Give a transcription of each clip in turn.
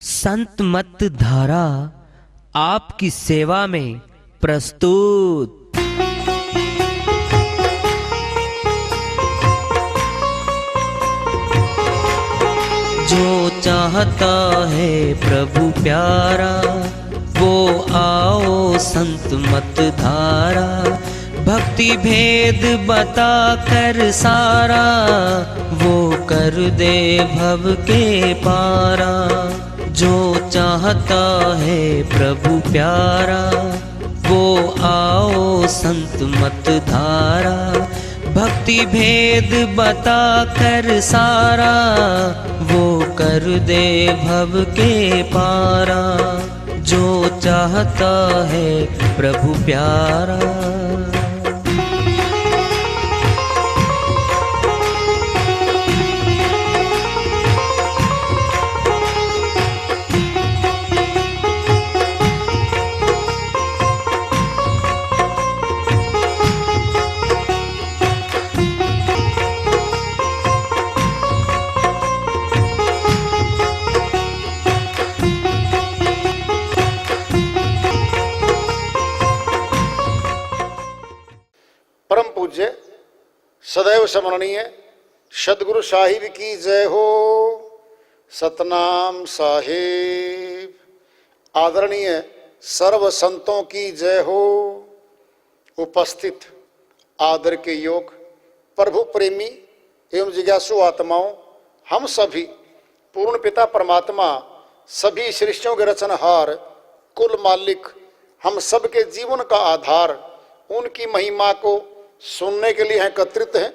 संत मत धारा आपकी सेवा में प्रस्तुत। जो चाहता है प्रभु प्यारा वो आओ संत मत धारा। भक्ति भेद बता कर सारा वो कर दे भव के पारा। जो चाहता है प्रभु प्यारा वो आओ संत मत धारा। भक्ति भेद बता कर सारा वो कर दे भव के पारा। जो चाहता है प्रभु प्यारा। परम पूज्य सदैव स्मरणीय सदगुरु साहिब की जय हो। सतनाम साहिब। आदरणीय सर्व संतों की जय हो। उपस्थित आदर के योग प्रभु प्रेमी एवं जिज्ञासु आत्माओं, हम सभी पूर्ण पिता परमात्मा सभी सृष्टियों के रचनहार कुल मालिक हम सबके जीवन का आधार उनकी महिमा को सुनने के लिए एकत्रित हैं।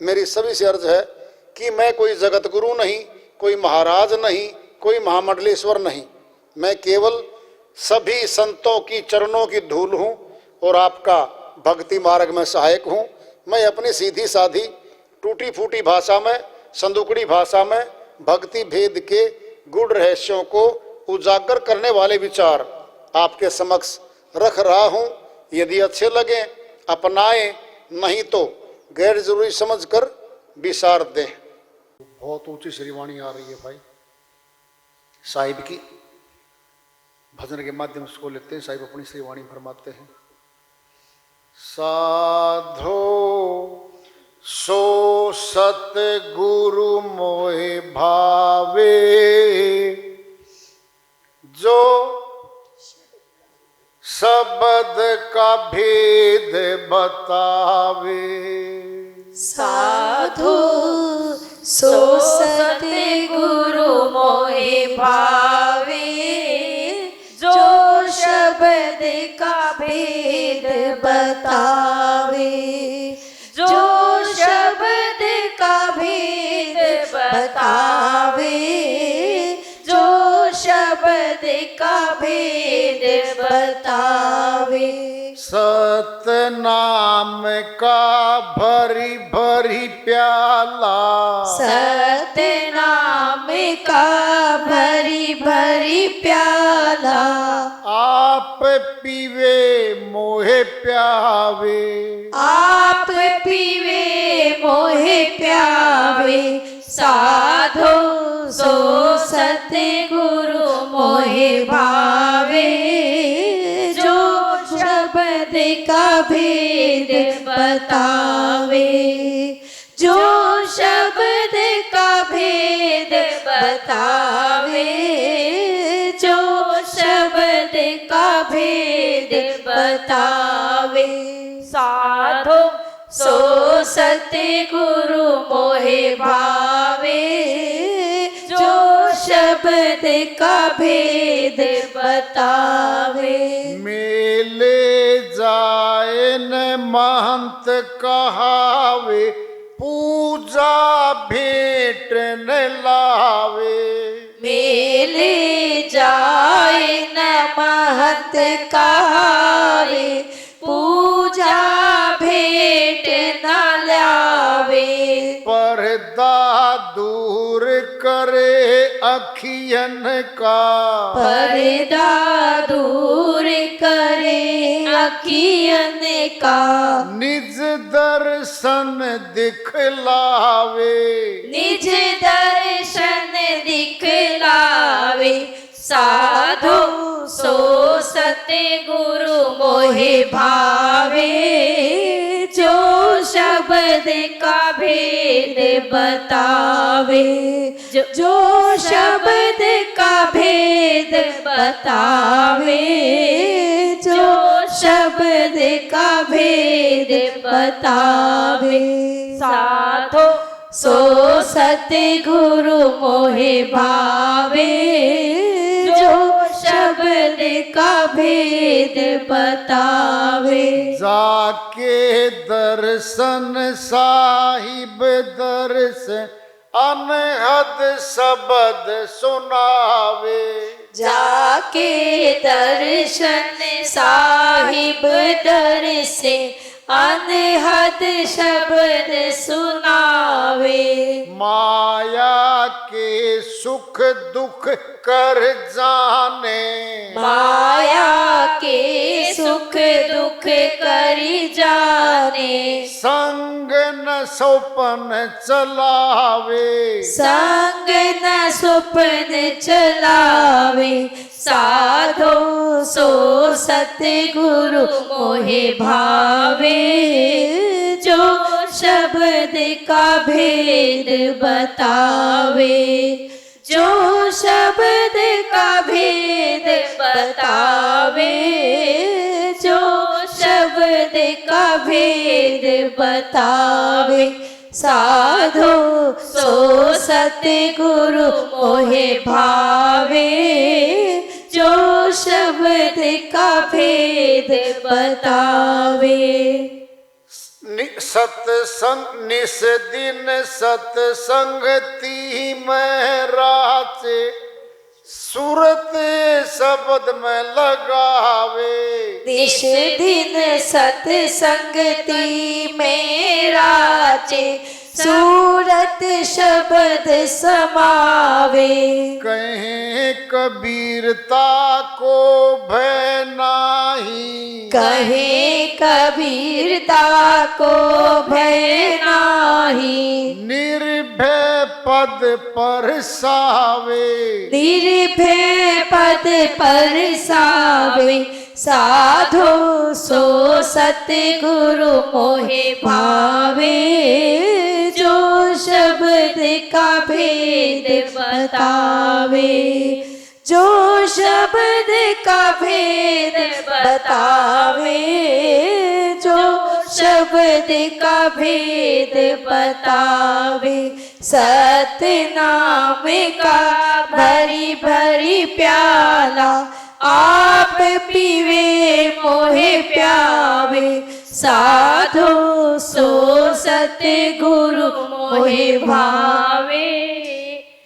मेरी सभी से अर्ज है कि मैं कोई जगत गुरु नहीं, कोई महाराज नहीं, कोई महामंडलेश्वर नहीं। मैं केवल सभी संतों की चरणों की धूल हूँ और आपका भक्ति मार्ग में सहायक हूँ। मैं अपनी सीधी साधी टूटी फूटी भाषा में, संदुकड़ी भाषा में भक्ति भेद के गूढ़ रहस्यों को उजागर करने वाले विचार आपके समक्ष रख रहा हूँ। यदि अच्छे लगे अपनाएं, नहीं तो गैर जरूरी समझकर विसार दें। बहुत ऊंची श्रीवाणी आ रही है भाई साहिब की। भजन के माध्यम से उसको लेते हैं। साहिब अपनी श्रीवाणी फरमाते हैं। साधो सो सत गुरु मोहे भावे जो शब्द का भेद बतावे। साधु सो सतगुरु मोहे भावे जो शब्द का भेद बतावे। जो शब्द का भेद बतावे। जो शब्द का भेद बतावे। सतनाम का भरी भरी प्याला। सतनाम का भरी भरी प्याला। आप पीवे मोहे प्यावे। आप पीवे मोहे प्यावे। साधो सो सतगुरु मोहे भावे जो शब्द का भेद बतावे। जो शब्द का भेद बतावे। जो शब्द का भेद बतावे। साधो सो सतगुरु मोहे भावे जो शब्द का भेद बतावे। मेले जाए न महंत कहावे पूजा भेंट न लावे। मेले जाए न महंत कहावे पूजा भेंट न लावे। पर्दा दूर करे अखियन का। पर्दा दूर करे अखियन का। निज दर्शन दिखलावे। निज दर्शन दिखलावे। साधो सो सतगुरु मोहे भावे, जो शब्द का भेद बतावे, जो शब्द का भेद बतावे, जो शब्द का भेद बतावे। साधो सो सतगुरु मोहे भावे, जो शब्द का भेद बतावे। जाके दर्शन साहिब दर्श अनहद शब्द सुनावे, जाके दर्शन साहिब दर्श अनहद शब्द सुनावे। माया के सुख दुख कर जाने, माया के सुख दुख करी जाने, संग न सौपन चलावे, संग न सुपन चलावे। साधो सो सतगुरु मोहे भावे, जो शब्द का भेद बतावे, जो शब्द का भेद बतावे, जो शब्द का भेद बतावे। साधो सो सतगुरु मोहे भावे, जो शब्द का भेद बतावे। सत्संग निस दिन सत्संगति में राचे, सूरत शब्द में लगावे, निस दिन सत्संगति में राचे, सूरत शब्द समावे। कहीं कबीरता को भय नाही, कहे कबीरता को भय नाही, निर्भय पद पर सावे, निर्भय पद पर सावे। साधो सो सतगुरु मोहे भावे, जो शब्द का भेद बतावे, जो शब्द का भेद बतावे, जो शब्द का भेद बतावे। सतनाम का भरी भरी प्याला, आप पीवे मोहे प्यावे। साधो सो सतगुरु मोहे भावे,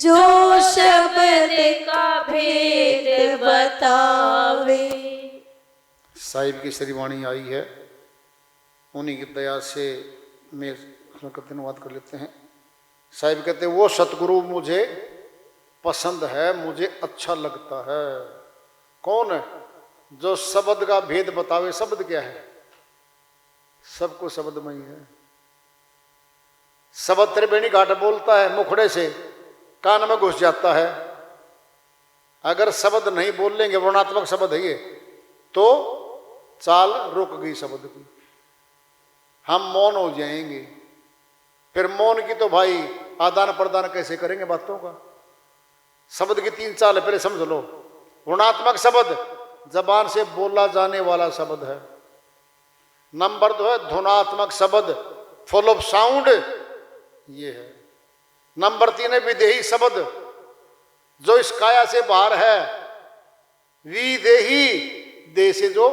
जो शब्द का भेद बतावे। साहिब की श्रीवाणी आई है, उन्हीं की दया से मैं कहते अनुवाद कर लेते हैं। साहिब कहते वो सतगुरु मुझे पसंद है, मुझे अच्छा लगता है। कौन है? जो शब्द का भेद बतावे। शब्द क्या है? सबको शब्दमय है। शब्द त्रिवेणी घाट बोलता है, मुखड़े से कान में घुस जाता है। अगर शब्द नहीं बोल लेंगे, वर्णात्मक शब्द है ये, तो चाल रुक गई शब्द की, हम मौन हो जाएंगे। फिर मौन की तो भाई आदान प्रदान कैसे करेंगे बातों का? शब्द की तीन चाल है, पहले समझ लो। वर्णात्मक शब्द जबान से बोला जाने वाला शब्द है। नंबर 2 है ध्वनात्मक शब्द, फुल ऑफ साउंड, ये है। नंबर 3 है विदेही शब्द, जो इस काया से बाहर है। विदेही, देह से जो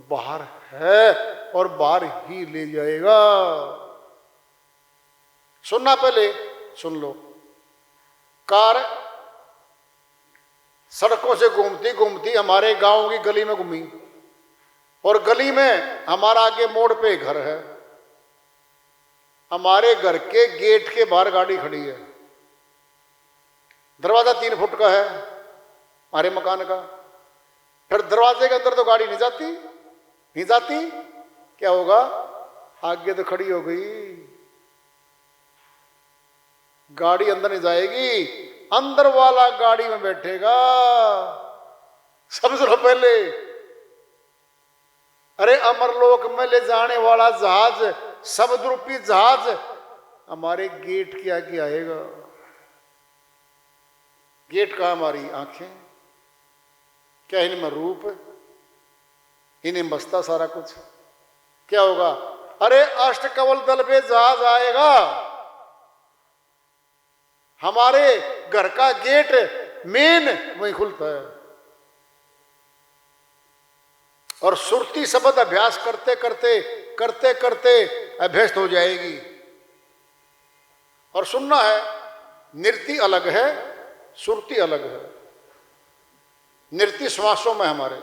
बाहर है और बाहर ही ले जाएगा। सुनना, पहले सुन लो। कार सड़कों से घूमती घूमती हमारे गांव की गली में घूमी, और गली में हमारा आगे मोड़ पे घर है। हमारे घर के गेट के बाहर गाड़ी खड़ी है। दरवाजा 3 फुट का है हमारे मकान का। फिर दरवाजे के अंदर तो गाड़ी नहीं जाती, नहीं जाती। क्या होगा? आगे तो खड़ी हो गई, गाड़ी अंदर नहीं जाएगी। अंदर वाला गाड़ी में बैठेगा, समझ लो पहले। अरे अमरलोक में ले जाने वाला जहाज, शब्द रूपी जहाज हमारे गेट के आगे आएगा। गेट का हमारी आंखें, क्या इनमें रूप, इन्हें बसता सारा कुछ। क्या होगा? अरे अष्टकवल दल पे जहाज आएगा, हमारे घर का गेट मेन वहीं खुलता है। और सुरती शब्द अभ्यास करते करते करते करते अभ्यस्त हो जाएगी। और सुनना है, नृत्य अलग है, सुरती अलग है। नृत्य श्वासों में हमारे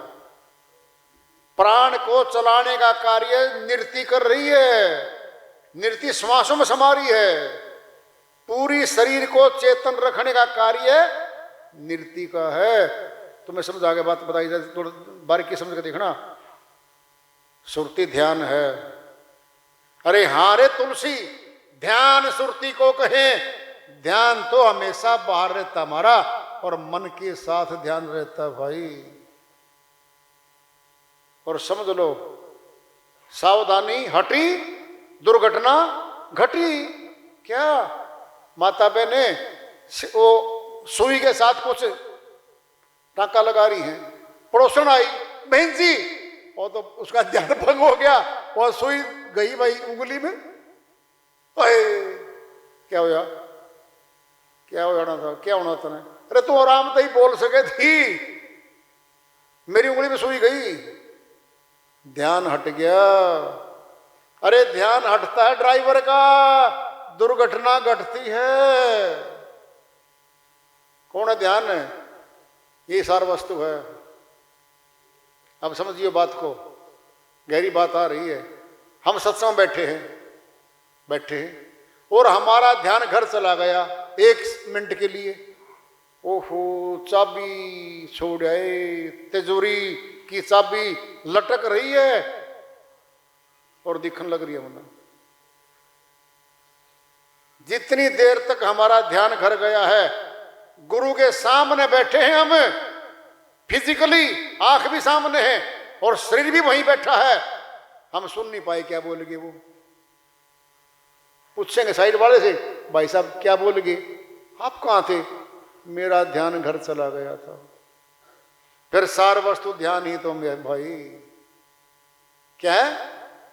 प्राण को चलाने का कार्य नृत्य कर रही है, नृत्य श्वासों में समा रही है। पूरी शरीर को चेतन रखने का कार्य नृत्य का है। तुम्हें समझ आगे बात बताई जाए, थोड़ा बारीकी समझ के देखना। सुरती ध्यान है। अरे हाँ रे तुलसी, ध्यान सुरती को कहें। ध्यान तो हमेशा बाहर रहता हमारा, और मन के साथ ध्यान रहता भाई। और समझ लो, सावधानी हटी, दुर्घटना घटी। क्या माता बहने वो सुई के साथ कुछ टाका लगा रही हैं, पड़ोसन आई, बहन जी, और तो उसका ध्यान भंग हो गया और सुई गई भाई उंगली में। क्या होया? क्या होना था? क्या होना था? अरे तू आराम से ही बोल सके थी, मेरी उंगली में सुई गई, ध्यान हट गया। अरे ध्यान हटता है ड्राइवर का, दुर्घटना घटती है। कौन है ध्यान है? ये सार वस्तु है। अब समझिए बात को, गहरी बात आ रही है। हम सत्संग बैठे हैं और हमारा ध्यान घर चला गया 1 मिनट के लिए। ओहो, चाबी छोड़ आए, तिजोरी की चाबी लटक रही है और दिखने लग रही है। मतलब जितनी देर तक हमारा ध्यान घर गया है, गुरु के सामने बैठे हैं हम, फिजिकली आंख भी सामने है और शरीर भी वहीं बैठा है, हम सुन नहीं पाए क्या बोलेंगे वो। पूछेंगे साइड वाले से, भाई साहब क्या बोलेंगे? आप कहाँ थे? मेरा ध्यान घर चला गया था। फिर सार वस्तु ध्यान ही तो मेरे भाई, क्या है?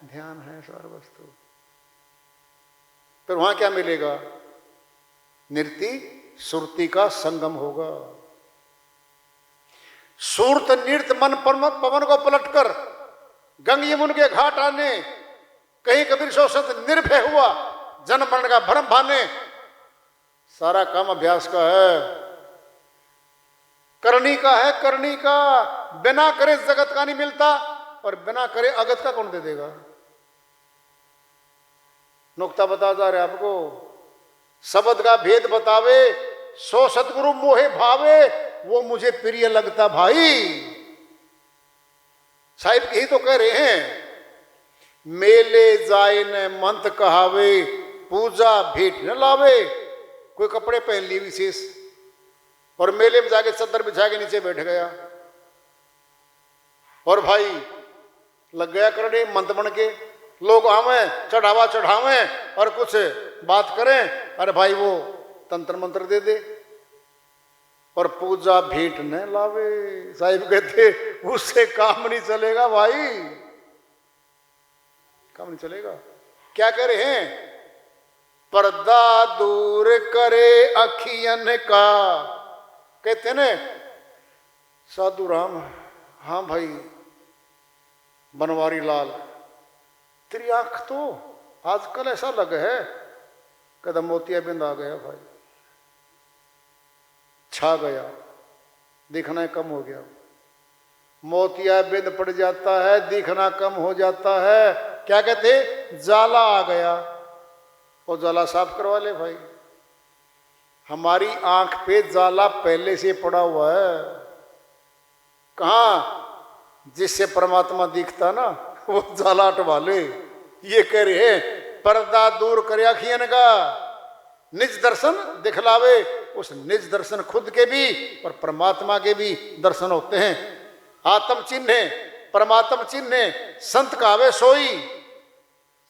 ध्यान है सार वस्तु। फिर वहां क्या मिलेगा? नृत्य सुरती का संगम होगा। सूरत नृत्य मन पवन को पलटकर गंग यमुन के घाट आने, कहीं कबीर सो संत निर्भय हुआ, जन्म मरण का भ्रम भाने। सारा काम अभ्यास का है, करनी का है, करनी का। बिना करे जगत का नहीं मिलता, और बिना करे अगत का कौन दे देगा? नुक्ता बता जा रहे आपको। शब्द का भेद बतावे, सो सतगुरु मोहे भावे, वो मुझे प्रिय लगता भाई। साहिब यही तो कह रहे हैं, मेले जाए न मंत कहावे, पूजा भेंट न लावे। कोई कपड़े पहन लिए विशेष और मेले में जाके चद्दर बिछा के नीचे बैठ गया, और भाई लग गया करने मंत बन के। लोग आवें, चढ़ावा चढ़ावें और कुछ बात करें, अरे भाई वो तंत्र मंत्र दे दे और पूजा भेंट न लावे। साहिब कहते उससे काम नहीं चलेगा भाई, काम नहीं चलेगा। क्या कह रहे हैं? पर्दा दूर करे अखियन का। कहते न साधु राम, हाँ भाई बनवारी लाल, तेरी आंख तो आजकल ऐसा लग है कदम मोतियाबिंद आ गया भाई, छा गया, दिखना कम हो गया। मोतियाबिंद पड़ जाता है, दिखना कम हो जाता है। क्या कहते? जाला आ गया, और जाला साफ करवा ले भाई। हमारी आंख पे जाला पहले से पड़ा हुआ है। कहाँ? जिससे परमात्मा दिखता ना, वो जाला हटवा ले। ये कह रहे हैं पर्दा दूर करे अखियन का। निज दर्शन दिखलावे। उस निज दर्शन खुद के भी और परमात्मा के भी दर्शन होते हैं। आत्म चिन्ह परमात्म चिन्ह संत कावे सोई,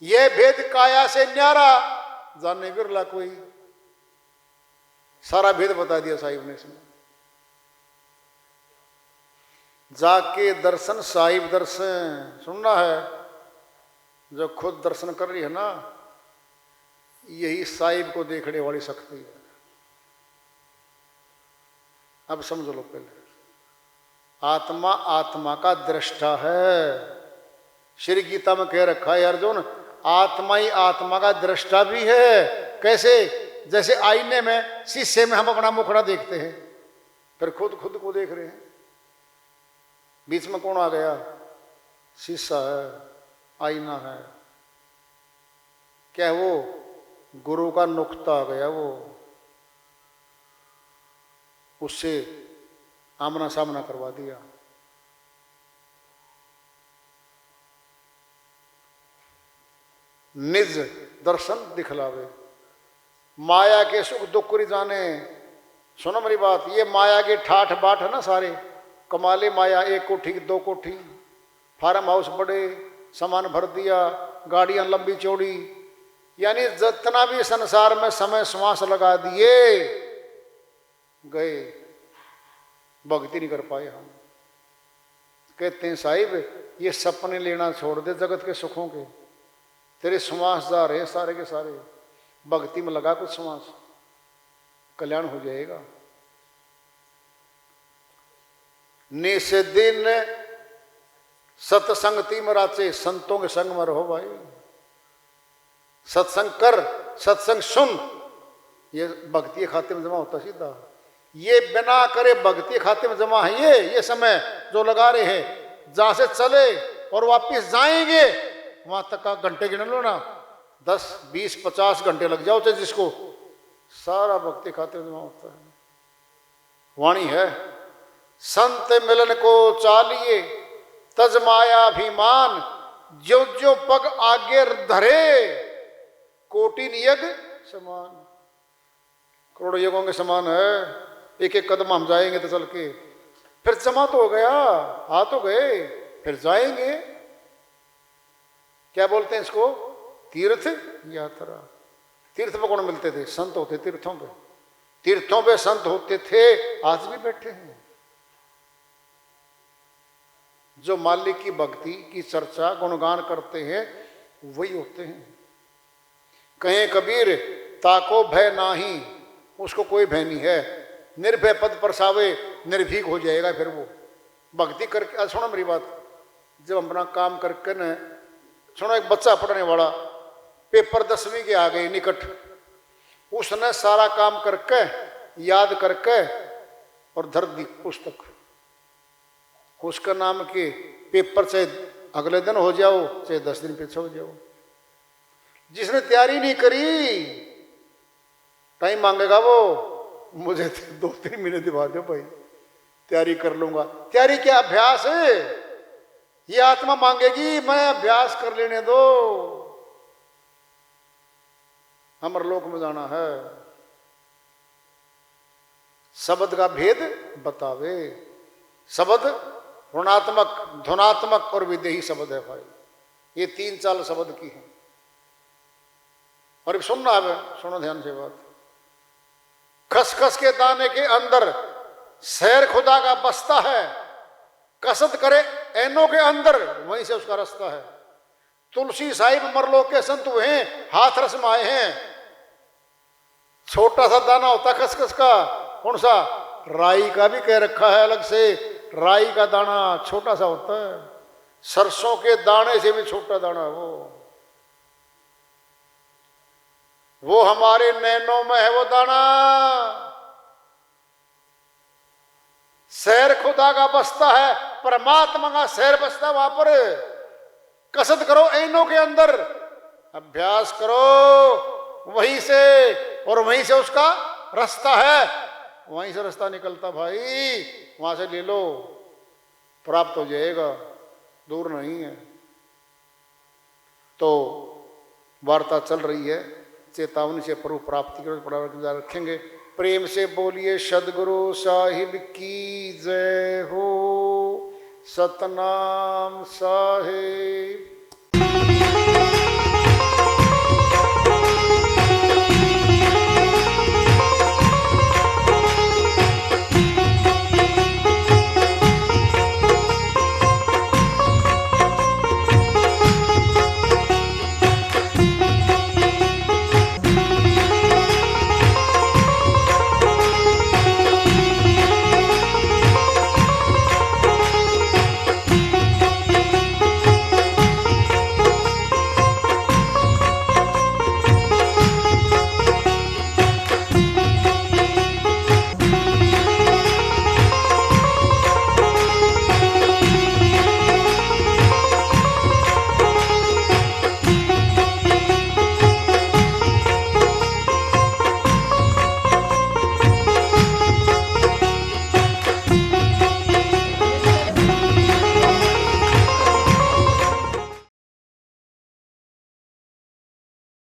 ये भेद काया से न्यारा, जाने बिरला कोई। सारा भेद बता दिया साहिब ने इसमें। जाके दर्शन साहिब दर्शन सुनना है। जो खुद दर्शन कर रही है ना, यही साहिब को देखने वाली शक्ति है। अब समझ लो पहले, आत्मा आत्मा का दृष्टा है। श्री गीता में कह रखा है अर्जुन, आत्मा ही आत्मा का दृष्टा भी है। कैसे? जैसे आईने में शीशे में हम अपना मुखड़ा देखते हैं, फिर खुद खुद को देख रहे हैं। बीच में कौन आ गया? शीशा है, आईना है। क्या वो गुरु का नुक्ता आ गया, वो उससे आमना सामना करवा दिया। निज दर्शन दिखलावे, माया के सुख दुख को जाने। सुनो मेरी बात, ये माया के ठाठ बाट है ना सारे, कमाले माया। एक कोठी दो कोठी, फार्म हाउस बड़े, सामान भर दिया, गाड़ियां लंबी चौड़ी, यानी जितना भी संसार में समय श्वास लगा दिए गए, भक्ति नहीं कर पाए हम। कहते हैं साहिब ये सपने लेना छोड़ दे जगत के सुखों के, तेरे श्वास जा रहे सारे के सारे, भक्ति में लगा कुछ श्वास, कल्याण हो जाएगा। निस दिन सत्संगति में राचे, संतों के संग में रहो भाई। सत्संग कर, सत्संग सुन, ये भक्ति खाते में जमा होता सीधा। ये बिना करे भक्ति खाते में जमा है ये समय जो लगा रहे हैं। जहां से चले और वापिस जाएंगे वहां तक का घंटे गिन लो ना, 10 20 50 घंटे लग जाओ, तो जिसको सारा भक्ति खाते में जमा होता है। वाणी है, संत मिलन को चालिए तज माया अभिमान, जो जो पग आगे धरे कोटि नियग समान। करोड़ों युगों के समान है। एक एक कदम हम जाएंगे तो चल के, फिर जमा तो हो गया, आ तो गए, फिर जाएंगे। क्या बोलते हैं इसको? तीर्थ यात्रा। तीर्थ पे कौन मिलते थे? संत होते तीर्थों पे। तीर्थों पे संत होते थे, आज भी बैठे हैं। जो मालिक की भक्ति की चर्चा गुणगान करते हैं वही होते हैं। कहे कबीर ताको भय नाही, उसको कोई भय नहीं है। निर्भय पद परसावे, निर्भीक हो जाएगा फिर वो भक्ति करके। सुनो मेरी बात, जब अपना काम करके न, सुनो एक बच्चा पढ़ने वाला पेपर 10वीं के आ गए निकट, उसने सारा काम करके याद करके और धर दी पुस्तक। उसका नाम के पेपर चाहे अगले दिन हो जाओ चाहे 10 दिन पीछे हो जाओ। जिसने तैयारी नहीं करी, टाइम मांगेगा वो, मुझे 2-3 महीने दिखा दो भाई, तैयारी कर लूंगा। तैयारी क्या? अभ्यास है। ये आत्मा मांगेगी मैं अभ्यास कर लेने दो, अमर लोक में जाना है। शब्द का भेद बतावे। शब्द ऋणात्मक, धनात्मक और विदेही शब्द है भाई। ये 3-4 शब्द की है। और अब सुनना है, सुनो ध्यान से बात। खसखस के दाने के अंदर शहर खुदा का बसता है, कसद करे ऐनों के अंदर वहीं से उसका रास्ता है। तुलसी साहिब मरलोक के संत हुए हैं, हाथ रस में आए हैं। छोटा सा दाना होता खसखस का, कौन सा? राई का भी कह रखा है अलग से, राई का दाना छोटा सा होता है। सरसों के दाने से भी छोटा दाना वो हमारे नैनों में है वो दाना। शहर खुदा का बसता है, परमात्मा का शहर बसता है वहां पर। कसद करो ऐनों के अंदर, अभ्यास करो वहीं से, और वहीं से उसका रास्ता है, वहीं से रास्ता निकलता भाई। वहां से ले लो, प्राप्त हो जाएगा, दूर नहीं है। तो वार्ता चल रही है, चेतावनी से प्रभु प्राप्ति के प्रचार रखेंगे। प्रेम से बोलिए सदगुरु साहिब की जय हो। सतनाम साहिब।